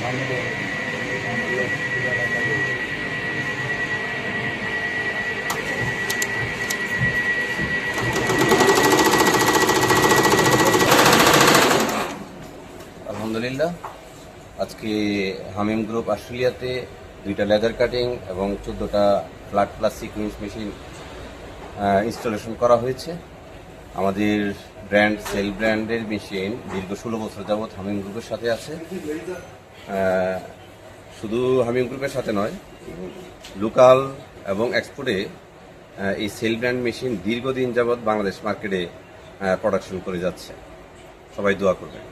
আলহামদুলিল্লাহ, আজকে হামিম গ্রুপ অস্ট্রেলিয়াতে 2টা লেদার কাটিং এবং 14টা flat plus sequence machine installation করা হয়েছে। আমাদের সেল ব্র্যান্ডের মেশিন দীর্ঘ 16 বছর যাবৎ হামিম গ্রুপের সাথে আছে। শুধু হামিম গ্রুপের সাথে নয়, লোকাল এবং এক্সপোর্টে এই সেল ব্র্যান্ড মেশিন দীর্ঘদিন যাবৎ বাংলাদেশ মার্কেটে প্রোডাকশন করে যাচ্ছে। সবাই দোয়া করবেন।